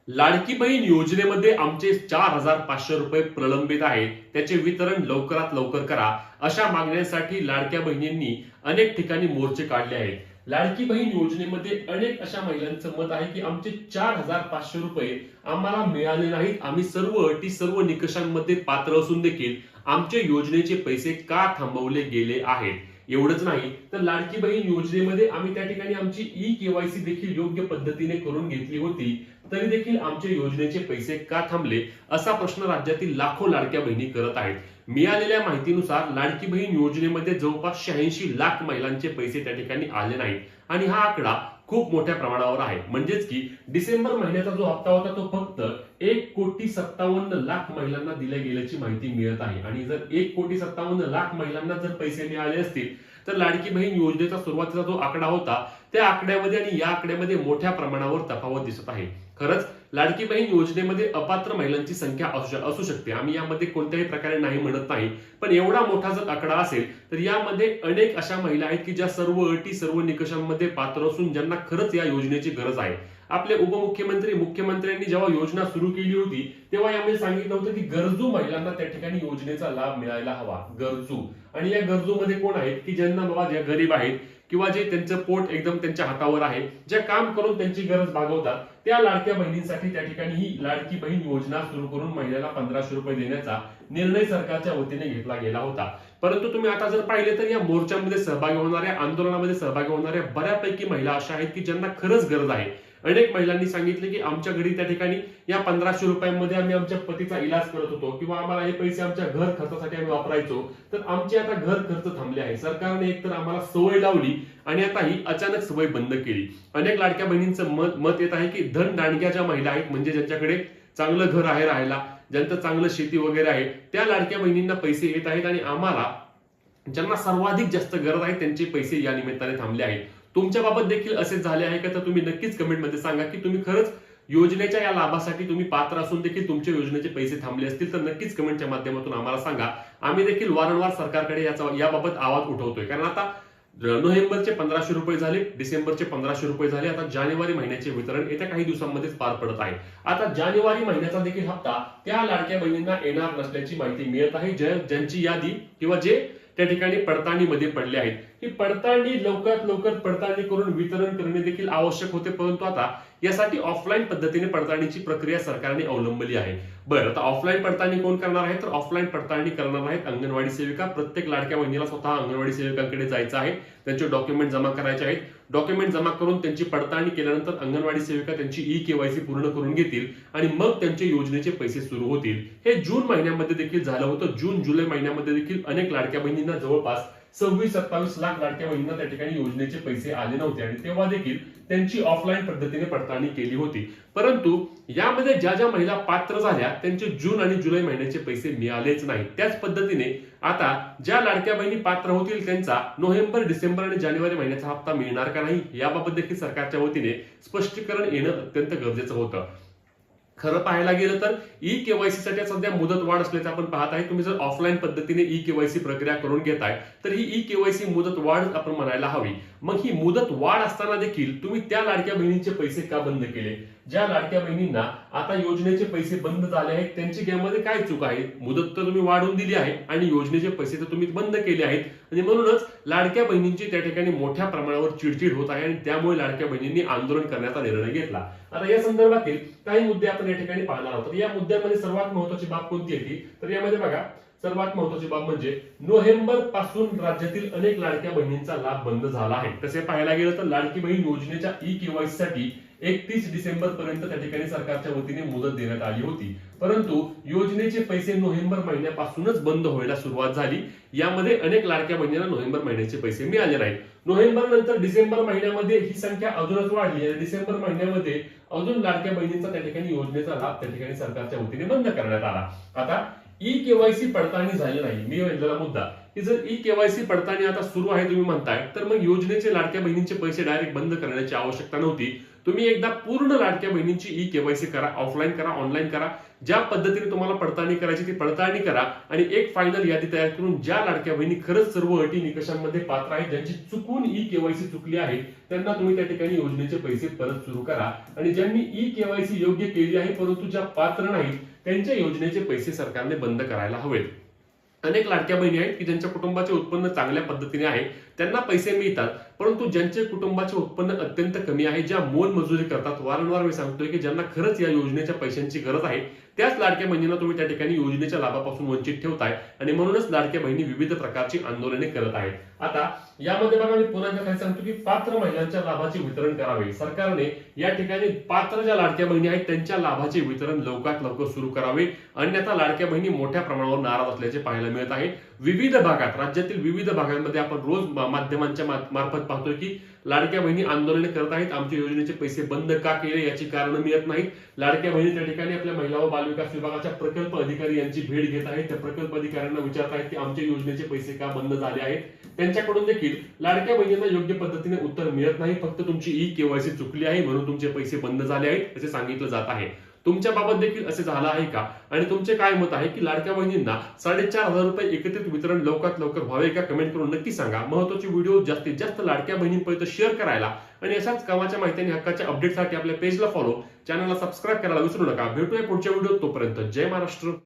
लाडकी बहीण योजनेमध्ये आमचे 4,500 रुपये प्रलंबित आहे, त्याचे वितरण लवकरात लवकर करा, अशा मागण्यांसाठी लाडक्या बहिणींनी अनेक ठिकाणी मोर्चे काढले आहेत. लाडकी बहीण योजनेमध्ये अनेक अशा महिलांचं मत आहे की आमचे 4,500 रुपये आम्हाला मिळाले नाहीत. आम्ही सर्व अटी सर्व निकषांमध्ये पात्र असून देखील आमच्या योजनेचे पैसे का थांबवले गेले आहेत. एवढंच नाही तर लाडकी बहीण योजनेमध्ये आम्ही त्या ठिकाणी आमची ई-केवायसी देखील योग्य पद्धतीने करून घेतली होती, तरी देखील आमच्या योजनेचे पैसे का थांबले, असा प्रश्न राज्यातील लाखो लाडक्या बहिणी करत आहेत. मिळालेल्या माहितीनुसार लाडकी बहीण योजनेमध्ये जवळपास 86 लाख महिलांचे पैसे त्या ठिकाणी आले नाहीत आणि हा आकडा खूप मोठ्या प्रमाणावर आहे. म्हणजेच की डिसेंबर महिन्याचा जो हप्ता होता तो फक्त 1,57,00,000 महिलांना दिल्या गेल्याची माहिती मिळत आहे. आणि जर 1,57,00,000 महिलांना जर पैसे मिळाले असतील तर लाडकी बहीण योजनेचा सुरुवातीचा जो आकडा होता त्या आकड्यामध्ये आणि या आकड्यामध्ये मोठ्या प्रमाणावर तफावत दिसत आहे. खरंच लाडकी बहीण योजनेमध्ये अपात्र महिलांची संख्या असू शकते, आम्ही यामध्ये कोणत्याही प्रकारे नाही म्हणत नाही, पण एवढा मोठा जर आकडा असेल तर यामध्ये अनेक अशा महिला आहेत की ज्या सर्व अटी सर्व निकषांमध्ये पात्र असून ज्यांना खरंच या योजनेची गरज आहे. आपले उपमुख्यमंत्री मुख्यमंत्र्यांनी जेव्हा योजना सुरू केली होती तेव्हा यामध्ये सांगितलं होतं की गरजू महिलांना त्या ठिकाणी योजनेचा लाभ मिळायला हवा. गरजू, आणि या गरजू मध्ये कोण आहेत की ज्यांना बाबा ज्या गरीब आहेत किंवा जे त्यांचं पोट एकदम त्यांच्या हातावर आहे, जे काम करून त्यांची गरज भागवतात, त्या लाडक्या बहिणींसाठी त्या ठिकाणी ही लाडकी बहीण योजना सुरू करून महिन्याला 1,500 रुपये देण्याचा निर्णय सरकारच्या वतीने घेतला गेला होता. परंतु तुम्ही आता जर पाहिले तर या मोर्चामध्ये सहभागी होणाऱ्या, आंदोलनामध्ये सहभागी होणाऱ्या बऱ्यापैकी महिला अशा आहेत की ज्यांना खरंच गरज आहे. अनेक महिलांनी सांगितले की आमच्या घरी त्या ठिकाणी या 1,500 रुपयांमध्ये आम्ही आमच्या पतीचा इलाज करत होतो किंवा आम्हाला हे पैसे आमच्या घर खर्चासाठी आम्ही वापरायचो, तर आमचे आता घर खर्च थांबले आहे. सरकारने एकतर आम्हाला सवय लावली आणि आता ही अचानक सवय बंद केली. अनेक लाडक्या बहिणींचं मत येत आहे की धन दांडग्या ज्या महिला आहेत, म्हणजे ज्यांच्याकडे चांगलं घर आहे राहायला, ज्यांचं चांगलं शेती वगैरे आहे, त्या लाडक्या बहिणींना पैसे येत आहेत आणि आम्हाला ज्यांना सर्वाधिक जास्त गरज आहे त्यांचे पैसे या निमित्ताने थांबले आहेत. तुमच्या बाबत देखील असेच झाले आहे का? तर तुम्ही नक्कीच कमेंटमध्ये सांगा की तुम्ही खरंच योजनेच्या या लाभासाठी तुम्ही पात्र असून देखील तुमच्या योजनेचे पैसे थांबले असतील तर नक्कीच कमेंटच्या माध्यमातून आम्हाला सांगा. आम्ही देखील वारंवार सरकारकडे याबाबत आवाज उठवतोय, कारण आता नोव्हेंबरचे 1,500 रुपये झाले, डिसेंबरचे 1,500 रुपये झाले, आता जानेवारी महिन्याचे वितरण येत्या काही दिवसांमध्येच पार पडत आहे. आता जानेवारी महिन्याचा देखील हप्ता त्या लाडक्या बहिणींना येणार नसल्याची माहिती मिळत आहे. ज्यांची यादी किंवा जे त्या ठिकाणी पडताळणीमध्ये पडले आहेत, ही पडताळणी लवकरात लवकर पडताळणी करून वितरण करणे देखील आवश्यक होते, परंतु आता यासाठी ऑफलाईन पद्धतीने पडताळणीची प्रक्रिया सरकारने अवलंबली आहे. बरं, आता ऑफलाईन पडताळणी कोण करणार आहे? तर ऑफलाईन पडताळणी करणार आहेत अंगणवाडी सेविका. प्रत्येक लाडक्या बहिणीला स्वतः अंगणवाडी सेविकांकडे जायचं आहे, त्यांचे डॉक्युमेंट जमा करायचे आहेत. डॉक्युमेंट जमा करून त्यांची पडताळणी केल्यानंतर अंगणवाडी सेविका त्यांची ई-केवायसी पूर्ण करून घेतील आणि मग त्यांचे योजनेचे पैसे सुरू होतील. हे जून महिन्यामध्ये देखील झालं होतं. जून जुलै महिन्यामध्ये देखील अनेक लाडक्या बहिणींना जवळपास 26-27 लाख लाडक्या बहिणींना त्या ठिकाणी योजनेचे पैसे आले नव्हते आणि तेव्हा देखील त्यांची ऑफलाईन पद्धतीने पडताळणी केली होती. परंतु यामध्ये ज्या ज्या महिला पात्र झाल्या त्यांचे जून आणि जुलै महिन्याचे पैसे मिळालेच नाही. त्याच पद्धतीने आता ज्या लाडक्या बहिणी पात्र होतील त्यांचा नोव्हेंबर, डिसेंबर आणि जानेवारी महिन्याचा हप्ता मिळणार का नाही, याबाबत देखील सरकारच्या वतीने स्पष्टीकरण येणं अत्यंत गरजेचं होतं. खरं पाहायला गेलं तर ई-केवायसी साठी सध्या मुदत वाढ असल्याचं आपण पाहत आहे. तुम्ही जर ऑफलाईन पद्धतीने ई-केवायसी प्रक्रिया करून घेताय तर ही ई-केवायसी मुदत वाढ आपण म्हणायला हवी. मग ही मुदत वाढ असताना देखील तुम्ही त्या लाडक्या बहिणींचे पैसे का बंद केले? ज्या लाडक्या बहिणींना आता योजनेचे पैसे बंद झाले आहेत त्यांची यामध्ये काय चूक आहे? मुदत तर तुम्ही वाढवून दिली आहे आणि योजनेचे पैसे तर तुम्ही बंद केले आहेत आणि म्हणूनच लाडक्या बहिणींची त्या ठिकाणी मोठ्या प्रमाणावर चिडचिड होत आहे आणि त्यामुळे लाडक्या बहिणींनी आंदोलन करण्याचा निर्णय घेतला. आता या संदर्भातील काही मुद्दे आपण या ठिकाणी पाहणार आहोत. या मुद्द्यामध्ये सर्वात महत्त्वाची बाब कोणती आहे तर यामध्ये बघा, सर्वात महत्त्वाची बाब म्हणजे नोव्हेंबर पासून राज्यातील अनेक लाडक्या बहिणींचा लाभ बंद झाला आहे. तसे पाहायला गेलं तर लाडकी बहीण योजनेच्या ई-केवायसी साठी 31 डिसेंबर पर्यंत त्या ठिकाणी सरकारच्या वतीने मुदत देण्यात आली होती, परंतु योजनेचे पैसे नोव्हेंबर महिन्यापासूनच बंद व्हायला सुरुवात झाली. यामध्ये अनेक लाडक्या बहिणींना नोव्हेंबर महिन्याचे पैसे मिळाले नाहीत. नोव्हेंबर नंतर डिसेंबर महिन्यामध्ये ही संख्या अजूनच वाढली आणि डिसेंबर महिन्यामध्ये अजून लाडक्या बहिणींचा त्या ठिकाणी योजनेचा लाभ त्या ठिकाणी सरकारच्या वतीने बंद करण्यात आला. आता ई-केवायसी पडताळणी झाली नाही, मी म्हणलेला मुद्दा की जर ई-केवायसी पडताळणी आता सुरू आहे तुम्ही म्हणताय तर मग योजनेचे लाडक्या बहिणींचे पैसे डायरेक्ट बंद करण्याची आवश्यकता नव्हती. तुम्ही एकदा पूर्ण लाडक्या बहिणींची ई केवायसी करा, ऑफलाईन करा, ऑनलाईन करा. ज्या पद्धतीने तुम्हाला पडताळणी करायची ती पडताळणी करा आणि एक फायनल यादी तयार करून ज्या लाडक्या बहिणी खरंच सर्व अटी निकषांमध्ये पात्र आहेत, ज्यांची चुकून ई केवायसी चुकली आहे, त्यांना तुम्ही त्या ठिकाणी योजनेचे पैसे परत सुरू करा. आणि ज्यांनी ई केवायसी योग्य केली आहे परंतु ज्या पात्र नाहीत त्यांच्या योजनेचे पैसे सरकारने बंद करायला हवेत. अनेक लाडक्या बहिणी आहेत की ज्यांच्या कुटुंबाचे उत्पन्न चांगल्या पद्धतीने आहे, त्यांना पैसे मिळतात, परंतु ज्यांचे कुटुंबाचे उत्पन्न अत्यंत कमी आहे, ज्या मोलमजुरी करतात, वारंवार मी सांगतोय की ज्यांना खरंच या योजनेच्या पैशांची गरज आहे, त्याच लाडक्या बहिणींना तुम्ही त्या ठिकाणी योजनेच्या लाभापासून वंचित ठेवताय आणि म्हणूनच लाडक्या बहिणी विविध प्रकारची आंदोलने करत आहेत. आता यामध्ये बघा, मी पुन्हा एकदा सांगतो की पात्र महिलांच्या लाभाचे वितरण करावे. सरकारने या ठिकाणी पात्र ज्या लाडक्या बहिणी आहेत त्यांच्या लाभाचे वितरण लवकरात लवकर सुरू करावे, अन्यथा लाडक्या बहिणी मोठ्या प्रमाणावर नाराज असल्याचे पाहायला मिळत आहे. विविध भागात, राज्यातील विविध भागांमध्ये आपण रोज माध्यमांच्या मार्फत पाहतोय की लाडक्या बहिणी आंदोलने करत आहेत. आमच्या योजनेचे पैसे बंद का केले याची कारण मिळत नाहीत. लाडक्या बहिणी त्या ठिकाणी आपल्या महिला व बालविकास विभागाच्या प्रकल्प अधिकारी यांची भेट घेत आहेत. त्या प्रकल्प अधिकाऱ्यांना विचारत आहेत की आमच्या योजनेचे पैसे का बंद झाले आहेत. त्यांच्याकडून देखील लाडक्या बहिणींना योग्य पद्धतीने उत्तर मिळत नाही. फक्त तुमची ई केवायसी चुकली आहे म्हणून तुमचे पैसे बंद झाले आहेत असे सांगितलं जात आहे. तुमच्या बाबत देखील असे झालं आहे का आणि तुमचे काय मत आहे की लाडक्या बहिणींना 4,500 रुपये एकत्रित वितरण लवकरात लवकर व्हावे का? कमेंट करून नक्की सांगा. महत्त्वाचे व्हिडिओ जास्तीत जास्त लाडक्या बहिणींपर्यंत शेअर करायला आणि अशाच कामाच्या माहिती आणि हक्काच्या अपडेटसाठी आपल्या पेजला फॉलो, चॅनलला सबस्क्राईब करायला विसरू नका. भेटूया पुढच्या व्हिडिओत. तोपर्यंत जय महाराष्ट्र.